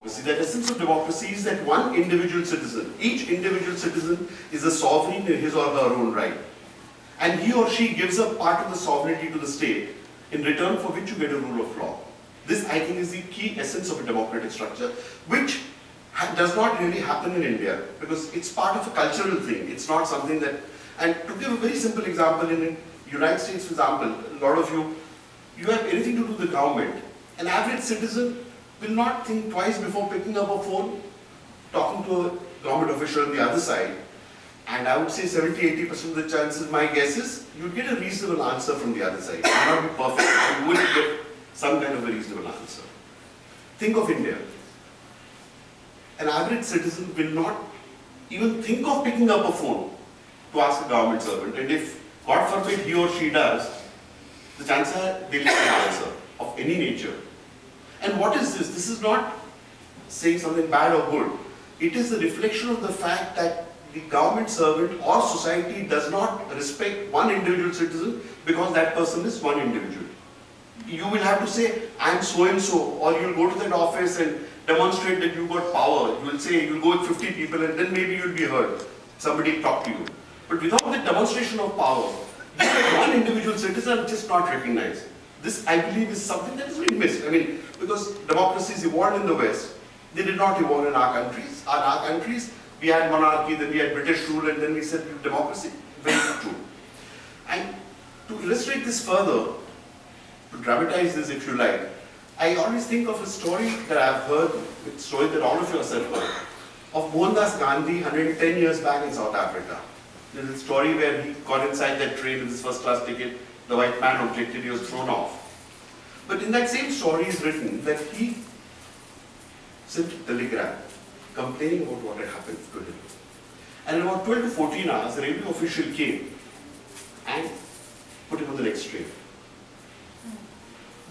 See, the essence of democracy is that one individual citizen, each individual citizen is a sovereign in his or her own right. And he or she gives up part of the sovereignty to the state, in return for which you get a rule of law. This, I think, is the key essence of a democratic structure, which does not really happen in India, because it's part of a cultural thing. It's not something that, and to give a very simple example, in the United States, for example, a lot of you have anything to do with the government. An average citizen will not think twice before picking up a phone, talking to a government official on the other side. And I would say 70–80% of the chances, my guess is, you'd get a reasonable answer from the other side. It may not be perfect, but you would get some kind of a reasonable answer. Think of India. An average citizen will not even think of picking up a phone to ask a government servant. And if, God forbid, he or she does, the chances are they'll get an answer of any nature. And what is this? This is not saying something bad or good. It is a reflection of the fact that the government servant or society does not respect one individual citizen because that person is one individual. You will have to say, I am so and so, or you'll go to that office and demonstrate that you got power. You will say, you'll go with 50 people and then maybe you'll be heard. Somebody talk to you. But without the demonstration of power, one individual citizen is just not recognized. This, I believe, is something that is really missed. I mean, because democracies evolved in the West, they did not evolve in our countries. In our countries, we had monarchy, then we had British rule, and then we said democracy. Very true. And to illustrate this further, to dramatize this if you like, I always think of a story that I've heard, a story that all of you have heard, of Mohandas Gandhi 110 years back in South Africa. There's a story where he got inside that train with his first class ticket, the white man objected, he was thrown off. But in that same story is written that he sent a telegram complaining about what had happened to him. And in about 12 to 14 hours, the railway official came and put him on the next train.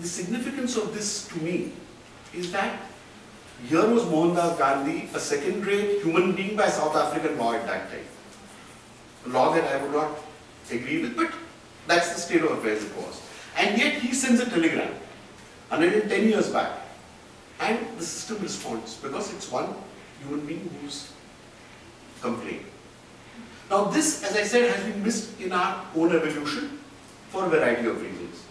The significance of this to me is that here was Mohandas Gandhi, a second-rate human being by South African law at that time. A law that I would not agree with, but that's the state of affairs it was. And yet he sends a telegram 110 years back, and the system responds because it's one human being who's complained. Now this, as I said, has been missed in our own evolution for a variety of reasons.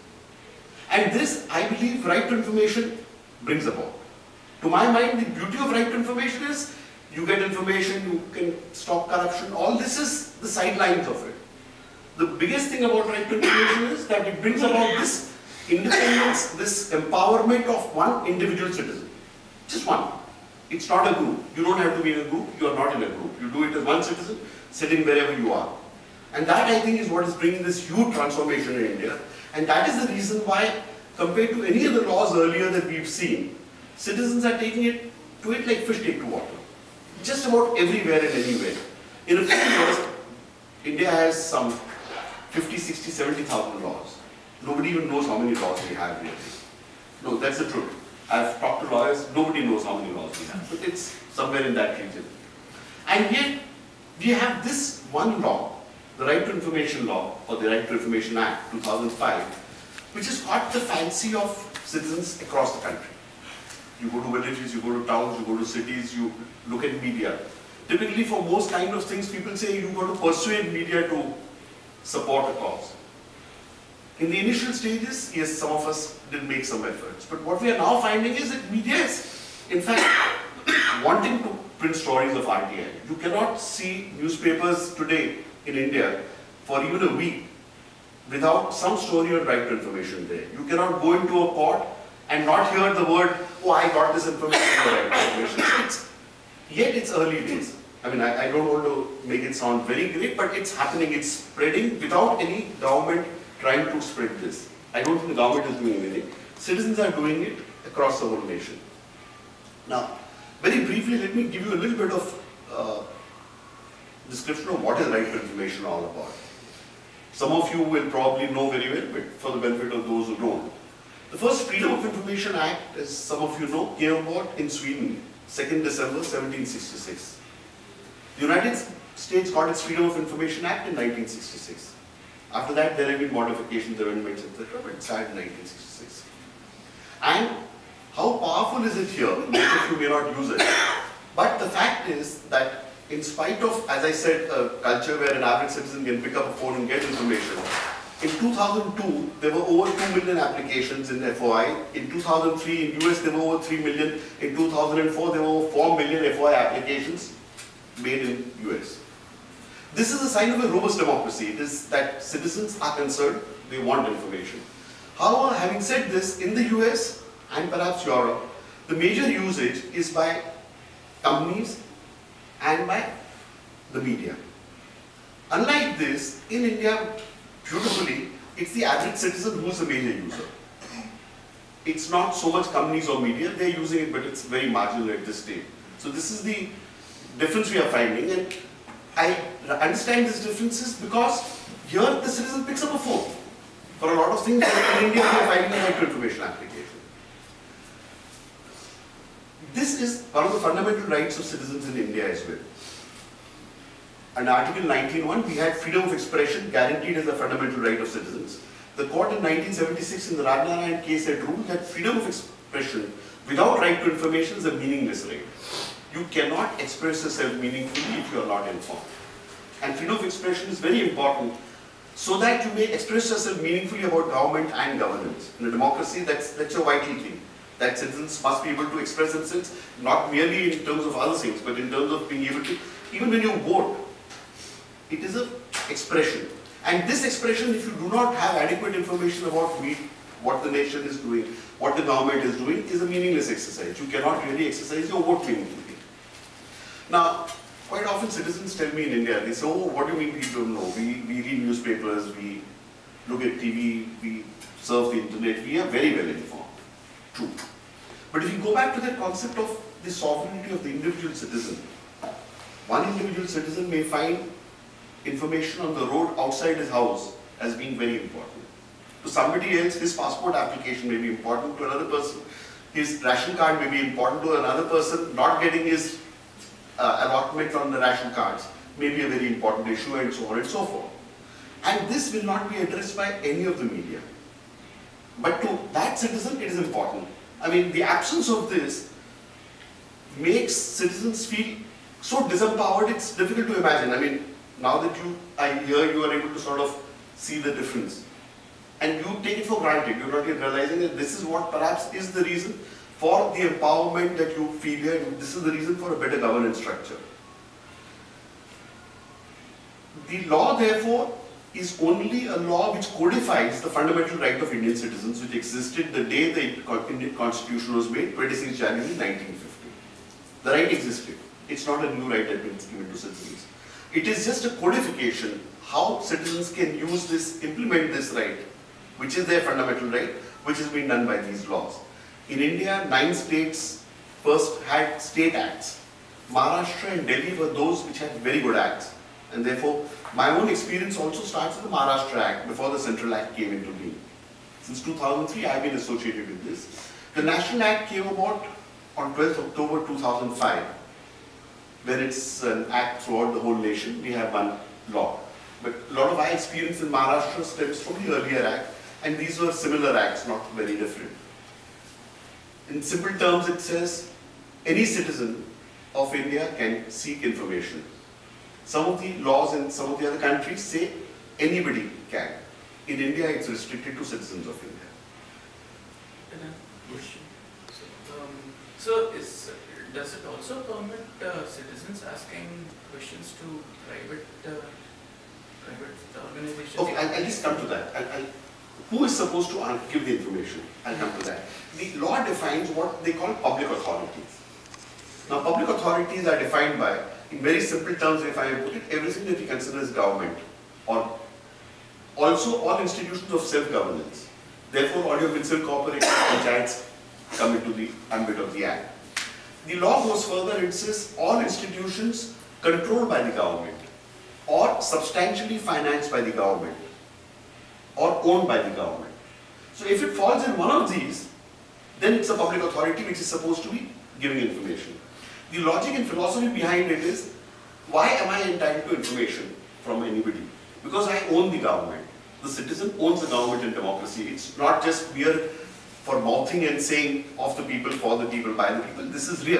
And this, I believe, right to information brings about. To my mind, the beauty of right to information is you get information, you can stop corruption, all this is the sidelines of it. The biggest thing about right to information is that it brings about this independence, this empowerment of one individual citizen. Just one. It's not a group. You don't have to be in a group. You are not in a group. You do it as one citizen, sitting wherever you are. And that, I think, is what is bringing this huge transformation in India. And that is the reason why, compared to any other laws earlier that we've seen, citizens are taking it to it like fish take to water. Just about everywhere and anywhere. In a few years, India has some 50, 60, 70,000 laws. Nobody even knows how many laws we have really. No, that's the truth. I've talked to lawyers, nobody knows how many laws we have, but it's somewhere in that region. And yet, we have this one law, the Right to Information Law, or the Right to Information Act, 2005, which has caught the fancy of citizens across the country. You go to villages, you go to towns, you go to cities, you look at media. Typically, for most kind of things, people say you've got to persuade media to support a cause. In the initial stages, yes, some of us did make some efforts. But what we are now finding is that media is, in fact, wanting to print stories of RTI. You cannot see newspapers today in India for even a week without some story on right to information there. You cannot go into a court and not hear the word, oh, I got this information on right to information. Yet it's early days. I mean, I don't want to make it sound very great, but it's happening, it's spreading without any government trying to spread this. I don't think the government is doing anything. Citizens are doing it across the whole nation. Now, very briefly, let me give you a little bit of description of what is right to information all about. Some of you will probably know very well, but for the benefit of those who don't. The first Freedom of Information Act, as some of you know, came about in Sweden, 2nd December 1766. The United States got its Freedom of Information Act in 1966. After that, there have been modifications, amendments, etc., but it started in 1966. And How powerful is it here? Most of you may not use it. But the fact is that in spite of, as I said, a culture where an average citizen can pick up a phone and get information, in 2002, there were over 2 million applications in FOI. In 2003, in US, there were over 3 million. In 2004, there were over 4 million FOI applications made in US. This is a sign of a robust democracy. It is that citizens are concerned, they want information. However, having said this, in the US and perhaps Europe, the major usage is by companies and by the media. Unlike this, in India, beautifully, it's the average citizen who's the major user. It's not so much companies or media, they're using it, but it's very marginal at this stage. So this is the difference we are finding, and I understand these differences because here the citizen picks up a phone. For a lot of things, in India, we are finding a right to information application. This is one of the fundamental rights of citizens in India as well. Under Article 19(1), we had freedom of expression guaranteed as a fundamental right of citizens. The court in 1976 in the Radnarayan case had ruled that freedom of expression without right to information is a meaningless right. You cannot express yourself meaningfully if you are not informed. And freedom of expression is very important so that you may express yourself meaningfully about government and governance. In a democracy, that's a vital thing. That citizens must be able to express themselves, not merely in terms of other things, but in terms of being able to, even when you vote, it is an expression. And this expression, if you do not have adequate information about what the nation is doing, what the government is doing, is a meaningless exercise. You cannot really exercise your vote meaningfully. Now, quite often citizens tell me in India, they say, oh, what do you mean we don't know? We read newspapers, we look at TV, we surf the internet, we are very well informed. True. But if you go back to that concept of the sovereignty of the individual citizen, one individual citizen may find information on the road outside his house as being very important. To somebody else, his passport application may be important. To another person, his ration card may be important. To another person, not getting his allotment from the ration cards may be a very important issue, and so on and so forth. And this will not be addressed by any of the media. But to that citizen, it is important. I mean, the absence of this makes citizens feel so disempowered, it's difficult to imagine. I mean, now that I hear you are able to sort of see the difference. And you take it for granted. You're not even realizing that this is what perhaps is the reason for the empowerment that you feel here. And this is the reason for a better governance structure. The law, therefore, is only a law which codifies the fundamental right of Indian citizens, which existed the day the Indian Constitution was made, 26 January 1950. The right existed. It's not a new right that has been given to citizens. It is just a codification, how citizens can use this, implement this right, which is their fundamental right, which has been done by these laws. In India, 9 states first had state acts. Maharashtra and Delhi were those which had very good acts. And therefore, my own experience also starts with the Maharashtra Act, before the Central Act came into being. Since 2003, I have been associated with this. The National Act came about on 12th October 2005, where it's an act throughout the whole nation. We have one law. But a lot of our experience in Maharashtra stems from the earlier act, and these were similar acts, not very different. In simple terms, it says any citizen of India can seek information. Some of the laws in some of the other countries say anybody can. In India, it's restricted to citizens of India. Does it also permit citizens asking questions to private organizations? Okay, I'll just come to that. Who is supposed to give the information? I'll come to that. The law defines what they call public authorities. Now, public authorities are defined by, in very simple terms, if I put it, everything that we consider as government, or also all institutions of self-governance. Therefore, all your municipal corporations, panchayats come into the ambit of the Act. The law goes further and says all institutions controlled by the government, or substantially financed by the government, or owned by the government. So if it falls in one of these, then it's a public authority which is supposed to be giving information. The logic and philosophy behind it is, why am I entitled to information from anybody? Because I own the government. The citizen owns the government in democracy. It's not just mere for mouthing and saying of the people, for the people, by the people. This is real.